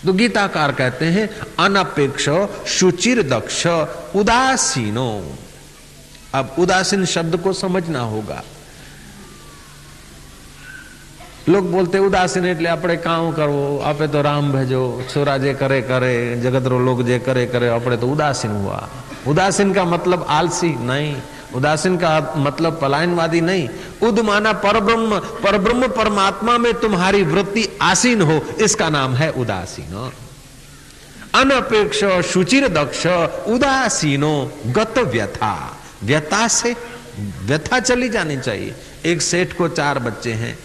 तो गीताकार कहते हैं अनपेक्ष शुचिर दक्ष उदासीनो। अब उदासीन शब्द को समझना होगा। लोग बोलते उदासीन એટલે આપણે કામ કરવો, આપે तो राम भेजो, छोरा जे करे करे, जगतरो लोग जे करे करे, આપણે तो उदासीन हुआ। उदासीन का मतलब आलसी नहीं, उदासीन का मतलब पलायनवादी नहीं। उद माना परब्रह्म, परब्रह्म परमात्मा में तुम्हारी वृत्ति आसीन हो, इसका नाम है उदासीन। अनपेक्ष शुचिर दक्ष उदासीनो गत व्यथा। व्यथा से व्यथा चली जानी चाहिए। एक सेठ को 4 बच्चे हैं,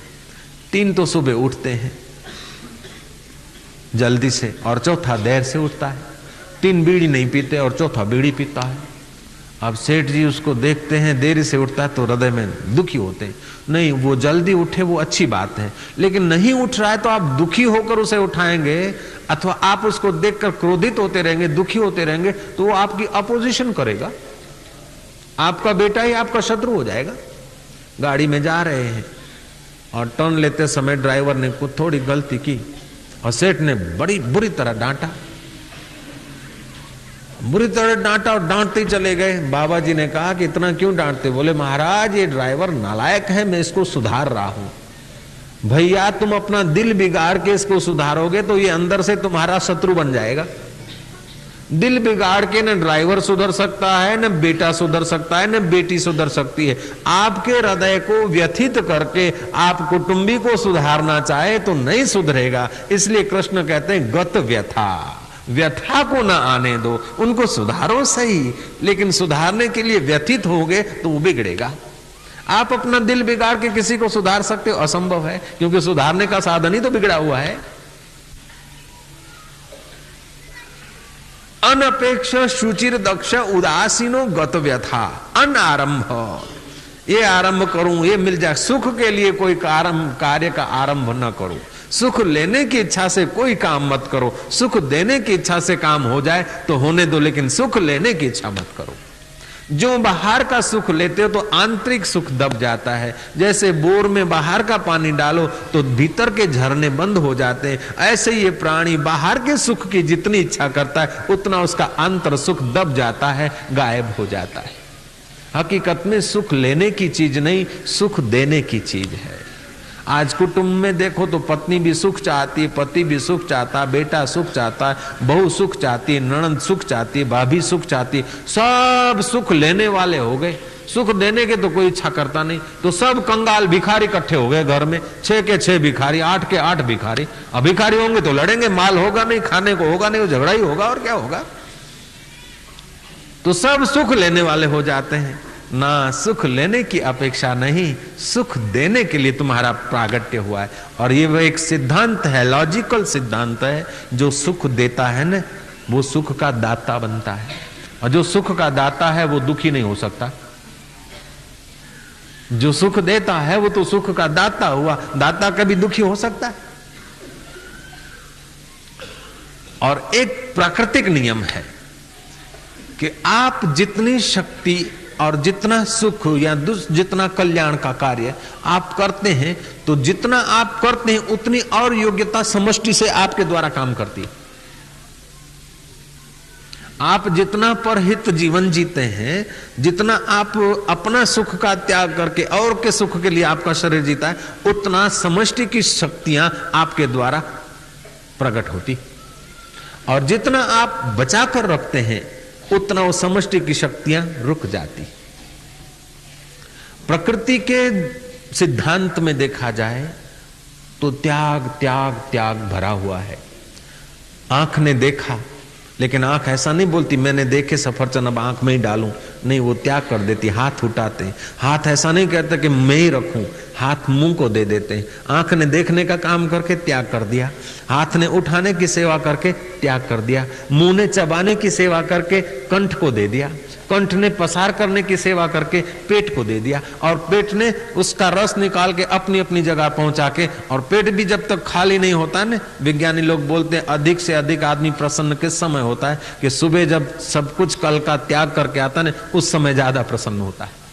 3 तो सुबह उठते हैं जल्दी से और चौथा देर से उठता है। 3 बीड़ी नहीं पीते और चौथा बीड़ी पीता है। अब सेठ जी उसको देखते हैं देरी से उठता है तो हृदय में दुखी होते हैं। नहीं, वो जल्दी उठे वो अच्छी बात है, लेकिन नहीं उठ रहा है तो आप दुखी होकर उसे उठाएंगे अथवा आप उसको देखकर क्रोधित होते रहेंगे, दुखी होते रहेंगे, तो वो आपकी अपोजिशन करेगा। आपका बेटा ही आपका शत्रु हो जाएगा। गाड़ी में जा रहे हैं और टर्न लेते समय ड्राइवर ने कुछ थोड़ी गलती की और सेठ ने बड़ी बुरी तरह डांटा, बुरी तरह डांटा और डांटते चले गए। बाबा जी ने कहा कि इतना क्यों डांटते? बोले महाराज ये ड्राइवर नालायक है, मैं इसको सुधार रहा हूं। भैया तुम अपना दिल बिगाड़ के इसको सुधारोगे तो ये अंदर से तुम्हारा शत्रु बन जाएगा। दिल बिगाड़ के न ड्राइवर सुधर सकता है, न बेटा सुधर सकता है, न बेटी सुधर सकती है। आपके हृदय को व्यथित करके आप कुटुंबी को सुधारना चाहे तो नहीं सुधरेगा। इसलिए कृष्ण कहते हैं गत व्यथा, व्यथा को ना आने दो, उनको सुधारो सही, लेकिन सुधारने के लिए व्यथित होगे तो वो बिगड़ेगा। आप अपना दिल बिगाड़ के किसी को सुधार सकते हो? असंभव है, क्योंकि सुधारने का साधन ही तो बिगड़ा हुआ है। अनपेक्ष शुचिर दक्ष उदासीनो गत व्यथा अनारंभ। ये आरंभ करूं, ये मिल जाए। सुख के लिए कोई कार्य का आरंभ न करो। सुख लेने की इच्छा से कोई काम मत करो। सुख देने की इच्छा से काम हो जाए तो होने दो, लेकिन सुख लेने की इच्छा मत करो। जो बाहर का सुख लेते हो तो आंतरिक सुख दब जाता है। जैसे बोर में बाहर का पानी डालो तो भीतर के झरने बंद हो जाते हैं, ऐसे ये प्राणी बाहर के सुख की जितनी इच्छा करता है उतना उसका आंतर सुख दब जाता है, गायब हो जाता है। हकीकत में सुख लेने की चीज नहीं, सुख देने की चीज है। आज कुटुंब में देखो तो पत्नी भी सुख चाहती है, पति भी सुख चाहता है, बेटा सुख चाहता है, बहू सुख चाहती है, ननद सुख चाहती है, भाभी सुख चाहती है। सब सुख लेने वाले हो गए, सुख देने के तो कोई इच्छा करता नहीं। तो सब कंगाल भिखारी इकट्ठे हो गए घर में, 6 के 6 भिखारी, 8 के 8 भिखारी। अब भिखारी होंगे तो लड़ेंगे, माल होगा नहीं, खाने को होगा नहीं, झगड़ा ही होगा और क्या होगा। तो सब सुख लेने वाले हो जाते हैं। ना सुख लेने की अपेक्षा नहीं, सुख देने के लिए तुम्हारा प्रागट्य हुआ है। और ये वो एक सिद्धांत है, लॉजिकल सिद्धांत है। जो सुख देता है ना वो सुख का दाता बनता है, और जो सुख का दाता है वो दुखी नहीं हो सकता। जो सुख देता है वो तो सुख का दाता हुआ, दाता कभी दुखी हो सकता है। और एक प्राकृतिक नियम है कि आप जितनी शक्ति और जितना सुख या जितना कल्याण का कार्य आप करते हैं, तो जितना आप करते हैं उतनी और योग्यता समष्टि से आपके द्वारा काम करती है। आप जितना परहित जीवन जीते हैं, जितना आप अपना सुख का त्याग करके और के सुख के लिए आपका शरीर जीता है, उतना समष्टि की शक्तियां आपके द्वारा प्रकट होती। और जितना आप बचा कर रखते हैं उतना वो समष्टि की शक्तियां रुक जाती। प्रकृति के सिद्धांत में देखा जाए तो त्याग त्याग त्याग भरा हुआ है। आंख ने देखा, लेकिन आंख ऐसा नहीं बोलती मैंने देखे सफरचंद अब आंख में ही डालूं, नहीं, वो त्याग कर देती। हाथ उठाते हैं, हाथ ऐसा नहीं कहता कि मैं ही रखूं, हाथ मुंह को दे देते हैं। आंख ने देखने का काम करके त्याग कर दिया, हाथ ने उठाने की सेवा करके त्याग कर दिया, मुंह ने चबाने की सेवा करके कंठ को दे दिया, कंठ ने पसार करने की सेवा करके पेट को दे दिया, और पेट ने उसका रस निकाल के अपनी अपनी जगह पहुंचा के। और पेट भी जब तक खाली नहीं होता है ना, विज्ञानी लोग बोलते हैं अधिक से अधिक आदमी प्रसन्न किस समय होता है कि सुबह जब सब कुछ कल का त्याग करके आता है, उस समय ज्यादा प्रसन्न होता है।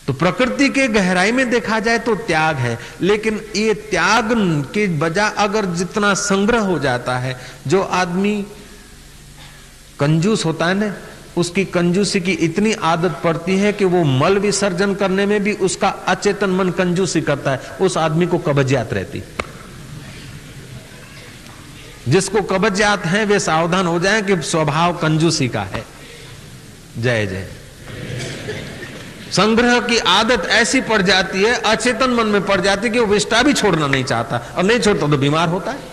तो प्रकृति के गहराई में देखा जाए तो त्याग है, लेकिन ये त्याग के बजाय अगर जितना संग्रह हो जाता है, जो आदमी कंजूस होता है ना, उसकी कंजूसी की इतनी आदत पड़ती है कि वो मल विसर्जन करने में भी उसका अचेतन मन कंजूसी करता है, उस आदमी को कब्जियत रहती। जिसको कब्जियत है वे सावधान हो जाएं कि स्वभाव कंजूसी का है। जय जय। संग्रह की आदत ऐसी पड़ जाती है, अचेतन मन में पड़ जाती है कि वो विष्टा भी छोड़ना नहीं चाहता, और नहीं छोड़ता तो बीमार होता है।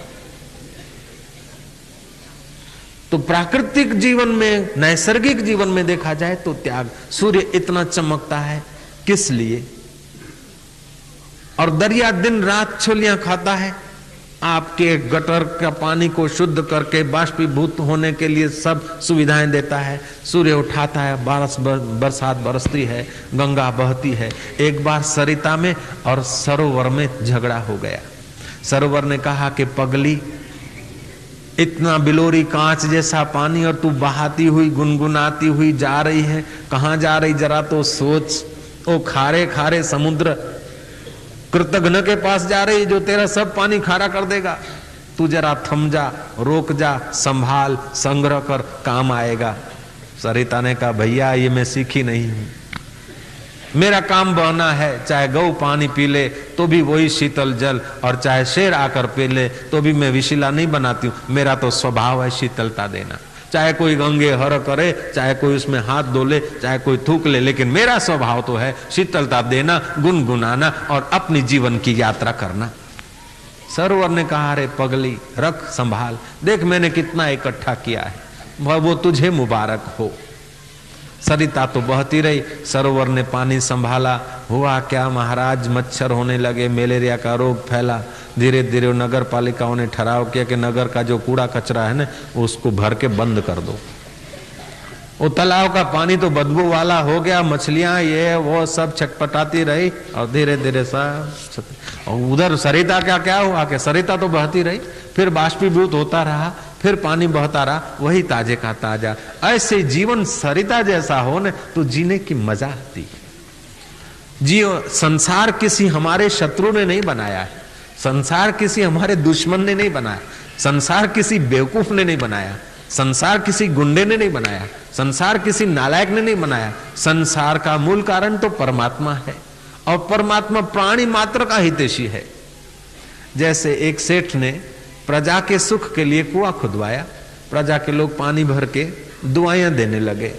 तो प्राकृतिक जीवन में, नैसर्गिक जीवन में देखा जाए तो त्याग। सूर्य इतना चमकता है किस लिए? और दरिया दिन रात छुलियां खाता है, आपके गटर का पानी को शुद्ध करके बाष्पीभूत होने के लिए सब सुविधाएं देता है। सूर्य उठाता है, बरसात बरसती है, गंगा बहती है। एक बार सरिता में और सरोवर में झगड़ा हो गया। सरोवर ने कहा कि पगली, इतना बिलोरी कांच जैसा पानी और तू बहाती हुई गुनगुनाती हुई जा रही है, कहां जा रही जरा तो सोच। ओ खारे खारे समुद्र, कृतघ्न के पास जा रही जो तेरा सब पानी खारा कर देगा। तू जरा थम जा, रोक जा, संभाल, संग्रह कर, काम आएगा। सरिता ने कहा भैया ये मैं सीखी नहीं हूं, मेरा काम बहना है। चाहे गौ पानी पी ले तो भी वही शीतल जल, और चाहे शेर आकर पी ले तो भी मैं विशिला नहीं बनाती हूं। मेरा तो स्वभाव है शीतलता देना। चाहे कोई गंगे हर करे, चाहे कोई उसमें हाथ धो ले, चाहे कोई थूक ले, लेकिन मेरा स्वभाव तो है शीतलता देना, गुनगुनाना और अपनी जीवन की यात्रा करना। सरोवर ने कहा अरे पगली, रख संभाल, देख मैंने कितना इकट्ठा किया है, वो तुझे मुबारक हो। सरिता तो बहती रही, सरोवर ने पानी संभाला। हुआ क्या महाराज, मच्छर होने लगे, मलेरिया का रोग फैला। धीरे धीरे नगर पालिकाओं ने ठहराव किया कि नगर का जो कूड़ा कचरा है ना, उसको भर के बंद कर दो। वो तालाब का पानी तो बदबू वाला हो गया, मछलियां ये वो सब छटपटाती रही, और धीरे धीरे सब। और उधर सरिता क्या क्या हुआ कि सरिता तो बहती रही, फिर बाष्पीभूत होता रहा, फिर पानी बहता रहा, वही ताजे का ताजा। ऐसे जीवन सरिता जैसा हो न तो जीने की मजा आती। जियो, संसार किसी हमारे शत्रु ने नहीं बनाया है, संसार किसी हमारे दुश्मन ने नहीं बनाया, संसार किसी बेवकूफ ने नहीं बनाया, संसार किसी गुंडे ने नहीं बनाया, संसार किसी नालायक ने नहीं बनाया। संसार का मूल कारण तो परमात्मा है, और परमात्मा प्राणी मात्र का हितैषी है। जैसे एक सेठ ने प्रजा के सुख के लिए कुआं खुदवाया, प्रजा के लोग पानी भर के दुआएं देने लगे।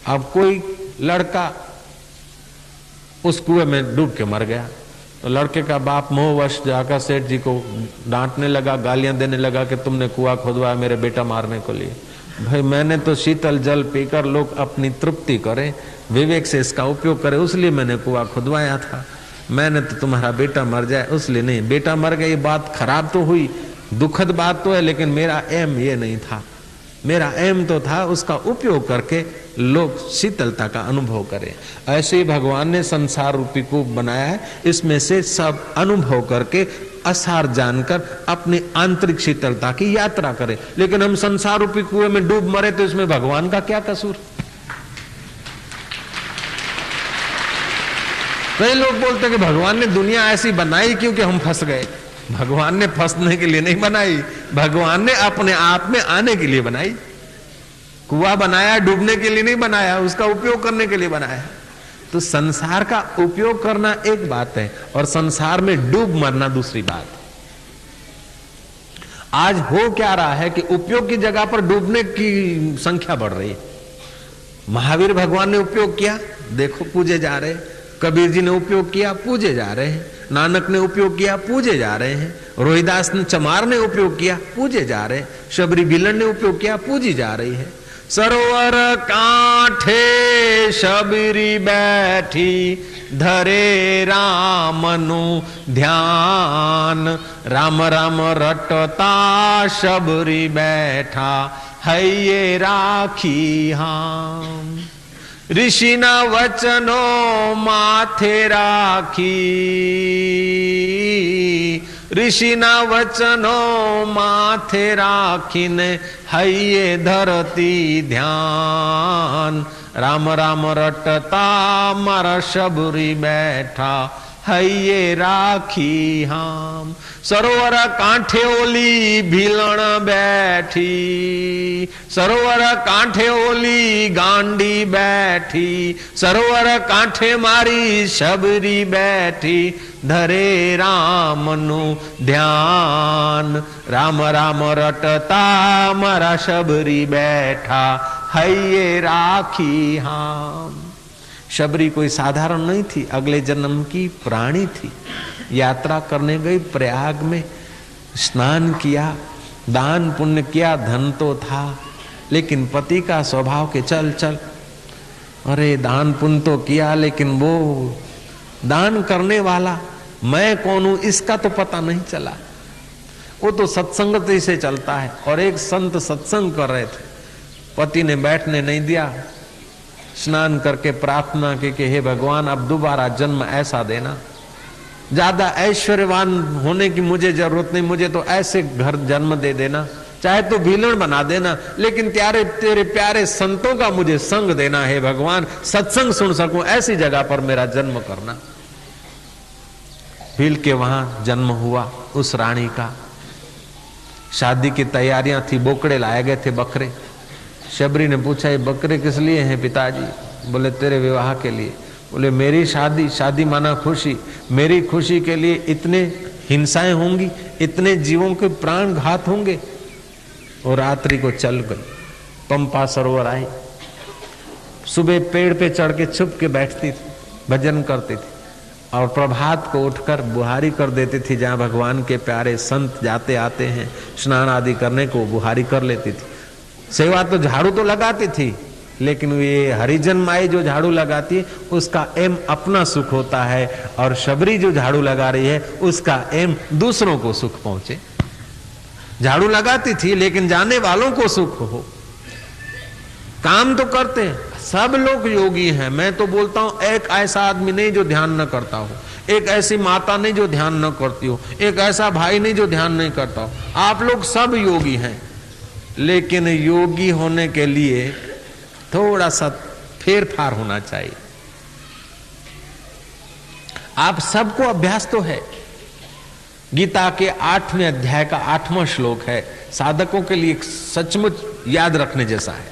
अब कोई लड़का उस कुएं में डूब के मर गया, तो लड़के का बाप मोहवश जाकर सेठ जी को डांटने लगा, गालियां देने लगा कि तुमने कुआं खुदवाया मेरे बेटा मारने को लिए। भाई मैंने तो शीतल जल पीकर लोग अपनी तृप्ति करें, विवेक से इसका उपयोग करें, उसलिए मैंने कुआं खुदवाया था। मैंने तो तुम्हारा बेटा मर जाए उसलिए नहीं। बेटा मर गया ये बात खराब तो हुई, दुखद बात तो है, लेकिन मेरा एम ये नहीं था। मेरा एम तो था उसका उपयोग करके लोग शीतलता का अनुभव करें। ऐसे ही भगवान ने संसार रूपी कूप बनाया है, इसमें से सब अनुभव करके असार जानकर अपनी आंतरिक शीतलता की यात्रा करें। लेकिन हम संसार रूपी कुएं में डूब मरे तो इसमें भगवान का क्या कसूर? कई लोग बोलते कि भगवान ने दुनिया ऐसी बनाई क्योंकि हम फंस गए। भगवान ने फंसने के लिए नहीं बनाई, भगवान ने अपने आप में आने के लिए बनाई। कुआं बनाया डूबने के लिए नहीं बनाया, उसका उपयोग करने के लिए बनाया। तो संसार का उपयोग करना एक बात है और संसार में डूब मरना दूसरी बात। आज हो क्या रहा है कि उपयोग की जगह पर डूबने की संख्या बढ़ रही है। महावीर भगवान ने उपयोग किया, देखो पूजे जा रहे। कबीर जी ने उपयोग किया, पूजे जा रहे हैं। नानक ने उपयोग किया, पूजे जा रहे हैं। रोहिदास ने चमार ने उपयोग किया, पूजे जा रहे हैं। शबरी बिलन ने उपयोग किया, पूजी जा रही है। सरोवर कांठे शबरी बैठी, धरे रामनु ध्यान। राम राम रटता शबरी बैठा, है ये राखी हम। ऋषि न वचनो माथे राखी, ऋषि न वचनो माथे राखीने, है ये धरती ध्यान। राम राम रटता मारा शबरी बैठा हइये राखी हम। सरोवर कांठे ओली भीलण बैठी, सरोवर कांठे ओली गांडी बैठी, सरोवर कांठे मारी शबरी बैठी, धरे राम नु ध्यान। राम राम रटता मारा शबरी बैठा हइये राखी हम। शबरी कोई साधारण नहीं थी, अगले जन्म की प्राणी थी। यात्रा करने गई, प्रयाग में स्नान किया, दान पुण्य किया, धन तो था, लेकिन पति का स्वभाव के चल चल, अरे दान पुण्य तो किया लेकिन वो दान करने वाला मैं कौन हूं इसका तो पता नहीं चला। वो तो सत्संगति से चलता है। और एक संत सत्संग कर रहे थे, पति ने बैठने नहीं दिया, स्नान करके प्रार्थना की कि हे भगवान अब दोबारा जन्म ऐसा देना, ज्यादा ऐश्वर्यवान होने की मुझे जरूरत नहीं, मुझे तो ऐसे घर जन्म दे देना, चाहे तो भीलण बना देना, लेकिन तेरे प्यारे संतों का मुझे संग देना है भगवान, सत्संग सुन सकूं ऐसी जगह पर मेरा जन्म करना। भील के वहां जन्म हुआ उस रानी का। शादी की तैयारियां थी, बोकड़े लाए गए थे, बकरे। शबरी ने पूछा ये बकरे किस लिए हैं पिताजी? बोले तेरे विवाह के लिए। बोले मेरी शादी, शादी माना खुशी, मेरी खुशी के लिए इतने हिंसाएं होंगी, इतने जीवों के प्राण घात होंगे। और रात्रि को चल गई, पंपा सरोवर आई, सुबह पेड़ पे चढ़ के छुप के बैठती थी, भजन करती थी, और प्रभात को उठकर बुहारी कर देती थी। जहाँ भगवान के प्यारे संत जाते आते हैं स्नान आदि करने को, बुहारी कर लेती थी। सेवा तो झाड़ू तो लगाती थी, लेकिन ये हरिजन माई जो झाड़ू लगाती है उसका एम अपना सुख होता है, और शबरी जो झाड़ू लगा रही है उसका एम दूसरों को सुख पहुंचे। झाड़ू लगाती थी लेकिन जाने वालों को सुख हो। काम तो करते हैं, सब लोग योगी हैं। मैं तो बोलता हूं एक ऐसा आदमी नहीं जो ध्यान न करता हो, एक ऐसी माता नहीं जो ध्यान न करती हो, एक ऐसा भाई नहीं जो ध्यान नहीं करता हो। आप लोग सब योगी हैं, लेकिन योगी होने के लिए थोड़ा सा फेर फार होना चाहिए। आप सबको अभ्यास तो है। गीता के 8वें अध्याय का 8वां श्लोक है, साधकों के लिए सचमुच याद रखने जैसा है।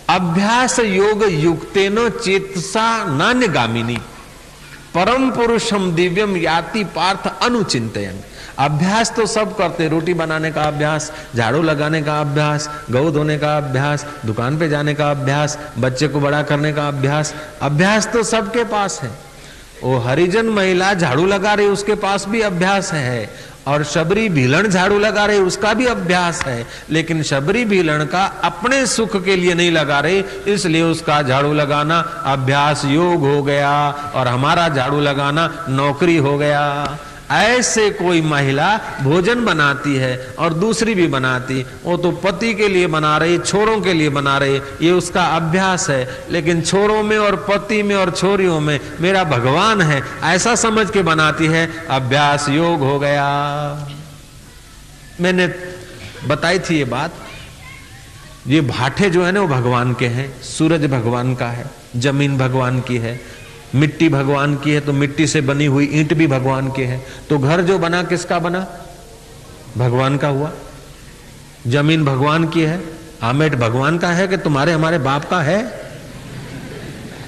अभ्यास योग युक्तेन चेतसा नान्यगामिनी परम पुरुषम दिव्यम याति पार्थ अनुचिंतयन्। अभ्यास तो सब करते, रोटी बनाने का अभ्यास, झाड़ू लगाने का अभ्यास, गऊ धोने का अभ्यास, दुकान पे जाने का अभ्यास, बच्चे को बड़ा करने का अभ्यास, अभ्यास तो सबके पास है। वो हरिजन महिला झाड़ू लगा रही उसके पास भी अभ्यास है, और शबरी भीलण झाड़ू लगा रही उसका भी अभ्यास है, लेकिन शबरी भीलण का अपने सुख के लिए नहीं लगा रही, इसलिए उसका झाड़ू लगाना अभ्यास योग हो गया और हमारा झाड़ू लगाना नौकरी हो गया। ऐसे कोई महिला भोजन बनाती है और दूसरी भी बनाती, वो तो पति के लिए बना रही, छोरों के लिए बना रही, ये उसका अभ्यास है। लेकिन छोरों में और पति में और छोरियों में मेरा भगवान है ऐसा समझ के बनाती है, अभ्यास योग हो गया। मैंने बताई थी ये बात। ये भाठे जो है ना वो भगवान के हैं, सूरज भगवान का है, जमीन भगवान की है, मिट्टी भगवान की है, तो मिट्टी से बनी हुई ईंट भी भगवान के है। तो घर जो बना किसका बना? भगवान का हुआ। जमीन भगवान की है, आमेट भगवान का है कि तुम्हारे हमारे बाप का है?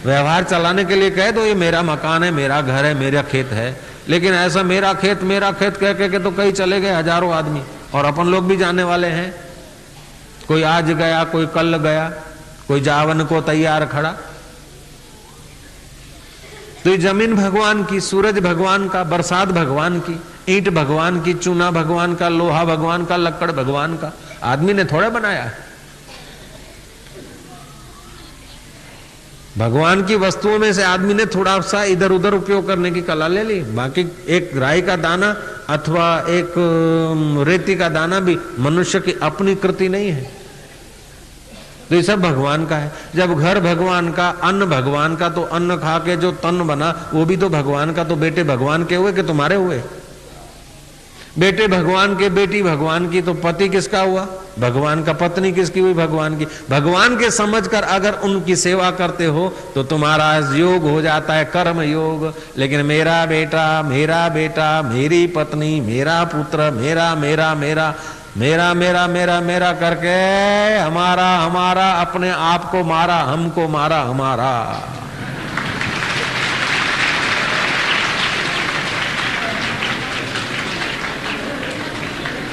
व्यवहार चलाने के लिए कह दो ये मेरा मकान है, मेरा घर है, मेरा खेत है, लेकिन ऐसा मेरा खेत कह के तो कई चले गए हजारों आदमी, और अपन लोग भी जाने वाले हैं। कोई आज गया, कोई कल गया, कोई जावन को तैयार खड़ा। तो ये जमीन भगवान की, सूरज भगवान का, बरसात भगवान की, ईंट भगवान की, चूना भगवान का, लोहा भगवान का, लकड़ भगवान का। आदमी ने थोड़ा बनाया है। भगवान की वस्तुओं में से आदमी ने थोड़ा सा इधर उधर उपयोग करने की कला ले ली। बाकी एक राई का दाना अथवा एक रेती का दाना भी मनुष्य की अपनी कृति नहीं है। तो ये सब भगवान का है। जब घर भगवान का, अन्न भगवान का, तो अन्न खा के जो तन बना वो भी तो भगवान का। तो बेटे भगवान के हुए कि तुम्हारे हुए? बेटे भगवान के, बेटी भगवान की, तो पति किसका हुआ? भगवान का। पत्नी किसकी हुई? भगवान की। भगवान के समझकर अगर उनकी सेवा करते हो तो तुम्हारा योग हो जाता है कर्म योग। लेकिन मेरा बेटा, मेरी पत्नी, मेरा पुत्र, मेरा मेरा मेरा मेरा मेरा मेरा मेरा करके हमारा अपने आप को मारा, हमको मारा हमारा।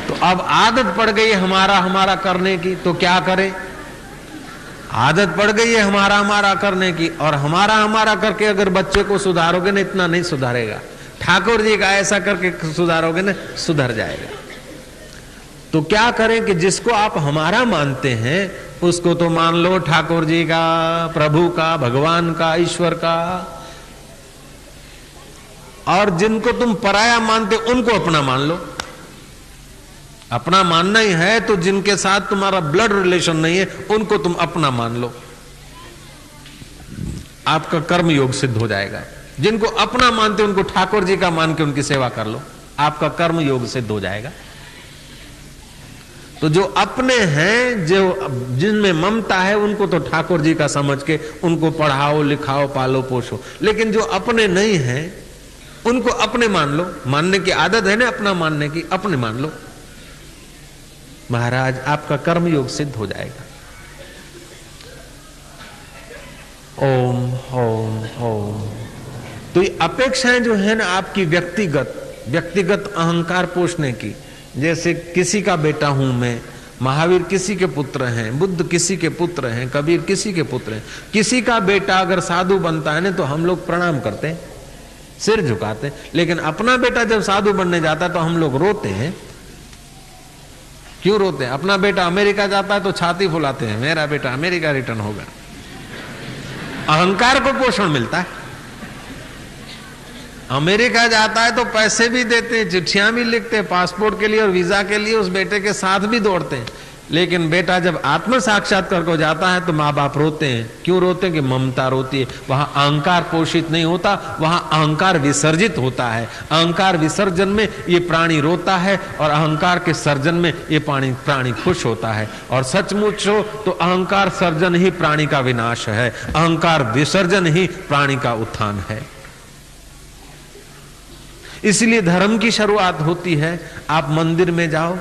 तो अब आदत पड़ गई हमारा करने की, तो क्या करे? आदत पड़ गई है हमारा करने की, और हमारा करके अगर बच्चे को सुधारोगे ना, इतना नहीं सुधारेगा। ठाकुर जी का ऐसा करके सुधारोगे ना, सुधर जाएगा। तो क्या करें कि जिसको आप हमारा मानते हैं उसको तो मान लो ठाकुर जी का, प्रभु का, भगवान का, ईश्वर का, और जिनको तुम पराया मानते उनको अपना मान लो। अपना मानना ही है तो जिनके साथ तुम्हारा ब्लड रिलेशन नहीं है उनको तुम अपना मान लो, आपका कर्म योग सिद्ध हो जाएगा। जिनको अपना मानते उनको ठाकुर जी का मान के उनकी सेवा कर लो, आपका कर्म योग सिद्ध हो जाएगा। तो जो अपने हैं, जो जिनमें ममता है, उनको तो ठाकुर जी का समझ के उनको पढ़ाओ, लिखाओ, पालो, पोषो। लेकिन जो अपने नहीं हैं उनको अपने मान लो। मानने की आदत है ना अपना मानने की, अपने मान लो। महाराज आपका कर्म योग सिद्ध हो जाएगा। ओम ओम ओम। तो ये अपेक्षाएं जो है ना आपकी व्यक्तिगत अहंकार पोषने की, जैसे किसी का बेटा हूं मैं, महावीर किसी के पुत्र हैं, बुद्ध किसी के पुत्र हैं, कबीर किसी के पुत्र हैं। किसी का बेटा अगर साधु बनता है ना तो हम लोग प्रणाम करते हैं, सिर झुकाते हैं। लेकिन अपना बेटा जब साधु बनने जाता है तो हम लोग रोते हैं। क्यों रोते हैं? अपना बेटा अमेरिका जाता है तो छाती फुलाते हैं, मेरा बेटा अमेरिका रिटर्न होगा। अहंकार को पोषण मिलता है। अमेरिका जाता है तो पैसे भी देते हैं, चिट्ठियां भी लिखते हैं पासपोर्ट के लिए और वीजा के लिए, उस बेटे के साथ भी दौड़ते हैं। लेकिन बेटा जब आत्म साक्षात्कार को जाता है तो माँ बाप रोते हैं। क्यों रोते हैं? कि ममता रोती है। वहां अहंकार पोषित नहीं होता, वहां अहंकार विसर्जित होता है। अहंकार विसर्जन में ये प्राणी रोता है और अहंकार के सर्जन में ये प्राणी खुश होता है। और सचमुच हो तो अहंकार सर्जन ही प्राणी का विनाश है, अहंकार विसर्जन ही प्राणी का उत्थान है। इसलिए धर्म की शुरुआत होती है, आप मंदिर में जाओ,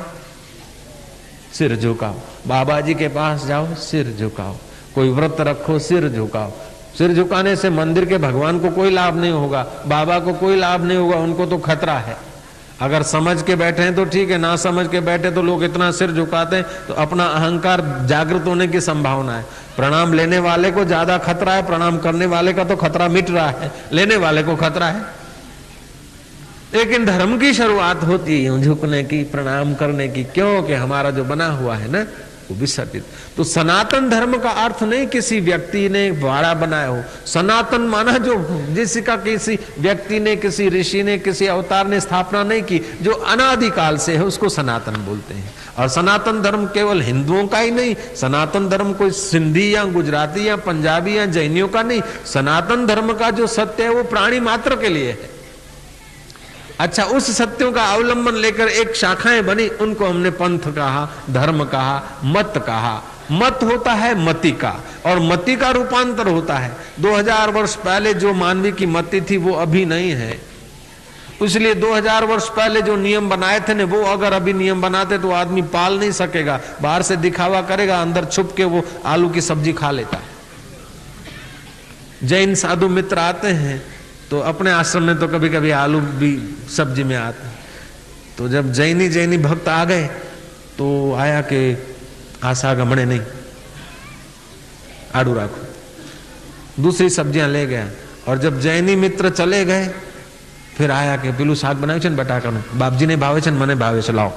सिर झुकाओ, बाबा जी के पास जाओ, सिर झुकाओ, कोई व्रत रखो, सिर झुकाओ। सिर झुकाने से मंदिर के भगवान को कोई लाभ नहीं होगा, बाबा को कोई लाभ नहीं होगा, उनको तो खतरा है। अगर समझ के बैठे हैं तो ठीक है, ना समझ के बैठे तो लोग इतना सिर झुकाते हैं तो अपना अहंकार जागृत होने की संभावना है। प्रणाम लेने वाले को ज्यादा खतरा है, प्रणाम करने वाले का तो खतरा मिट रहा है, लेने वाले को खतरा है। लेकिन धर्म की शुरुआत होती है झुकने की, प्रणाम करने की। क्यों? कि हमारा जो बना हुआ है ना वो विसर्जित। तो सनातन धर्म का अर्थ नहीं किसी व्यक्ति ने बाड़ा बनाया हो। सनातन माना जो जिसका किसी व्यक्ति ने, किसी ऋषि ने, किसी अवतार ने स्थापना नहीं की, जो अनादिकाल से है उसको सनातन बोलते हैं। और सनातन धर्म केवल हिंदुओं का ही नहीं, सनातन धर्म कोई सिंधी या गुजराती या पंजाबी या जैनियों का नहीं। सनातन धर्म का जो सत्य है वो प्राणी मात्र के लिए है। अच्छा, उस सत्यों का अवलंबन लेकर एक शाखाएं बनी, उनको हमने पंथ कहा, धर्म कहा, मत कहा। मत होता है मति का, और मति का रूपांतर होता है। 2000 वर्ष पहले जो मानवी की मति थी वो अभी नहीं है। इसलिए 2000 वर्ष पहले जो नियम बनाए थे ना, वो अगर अभी नियम बनाते तो आदमी पाल नहीं सकेगा। बाहर से दिखावा करेगा, अंदर छुप के वो आलू की सब्जी खा लेता है। जैन साधु मित्र आते हैं तो अपने आश्रम में तो कभी कभी आलू भी सब्जी में आते हैं। तो जब जैनी भक्त आ गए तो आया कि आशा गमणे नहीं, आड़ू राखो, दूसरी सब्जियां ले गया। और जब जैनी मित्र चले गए फिर आया कि पीलू शाक बनावे छे ने बटाकाનું, बापजी ने भावे छे, मने भावे छे, लाओ।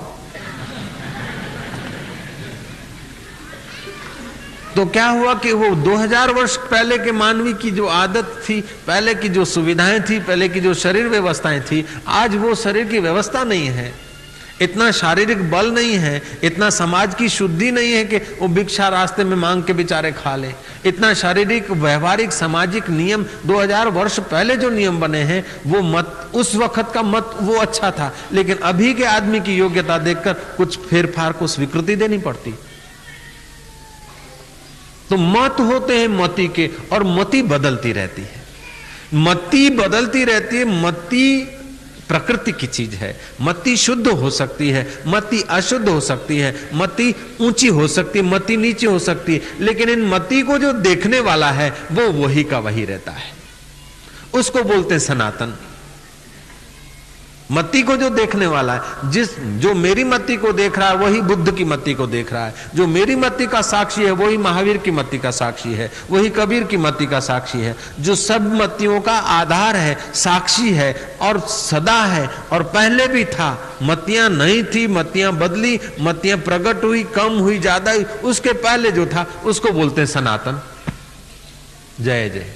तो क्या हुआ कि वो 2000 वर्ष पहले के मानवी की जो आदत थी, पहले की जो सुविधाएं थी, पहले की जो शरीर व्यवस्थाएं थी, आज वो शरीर की व्यवस्था नहीं है। इतना शारीरिक बल नहीं है, इतना समाज की शुद्धि नहीं है कि वो भिक्षा रास्ते में मांग के बेचारे खा ले। इतना शारीरिक व्यवहारिक सामाजिक नियम 2000 वर्ष पहले जो नियम बने हैं वो मत, उस वक्त का मत वो अच्छा था, लेकिन अभी के आदमी की योग्यता देखकर कुछ फेरफार को स्वीकृति देनी पड़ती। तो मत होते हैं मति के, और मति बदलती रहती है, मति बदलती रहती है। मति प्रकृति की चीज है। मति शुद्ध हो सकती है, मति अशुद्ध हो सकती है, मति ऊंची हो सकती है, मति नीची हो सकती है, लेकिन इन मति को जो देखने वाला है वो वही का वही रहता है। उसको बोलते सनातन। मति को जो देखने वाला है, जो मेरी मति को देख रहा है वही बुद्ध की मति को देख रहा है, जो मेरी मति का साक्षी है वही महावीर की मति का साक्षी है, वही कबीर की मति का साक्षी है, जो सब मतियों का आधार है, साक्षी है और सदा है, और पहले भी था। मतियां नहीं थी, मतियां बदली, मतियां प्रकट हुई, कम हुई, ज्यादा हुई, उसके पहले जो था उसको बोलते हैं सनातन। जय जय।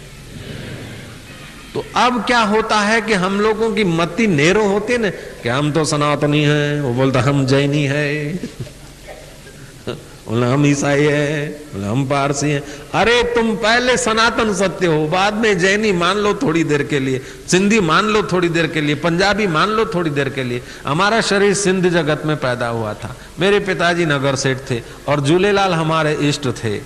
तो अब क्या होता है कि हम लोगों की मति नेरो होती है ना, कि हम तो सनातनी हैं, वो बोलता हम जैनी है, बोला हम ईसाई है, बोला हम पारसी हैं। अरे तुम पहले सनातन सत्य हो, बाद में जैनी मान लो थोड़ी देर के लिए, सिंधी मान लो थोड़ी देर के लिए, पंजाबी मान लो थोड़ी देर के लिए। हमारा शरीर सिंध जगत में पैदा हुआ था, मेरे पिताजी नगर सेठ थे और झूलेलाल हमारे इष्ट थे।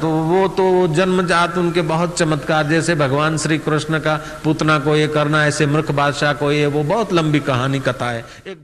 तो वो तो जन्मजात उनके बहुत चमत्कार, जैसे भगवान श्री कृष्ण का पूतना को ये करना, ऐसे मूर्ख बादशाह को ये, वो बहुत लंबी कहानी कथा है। एक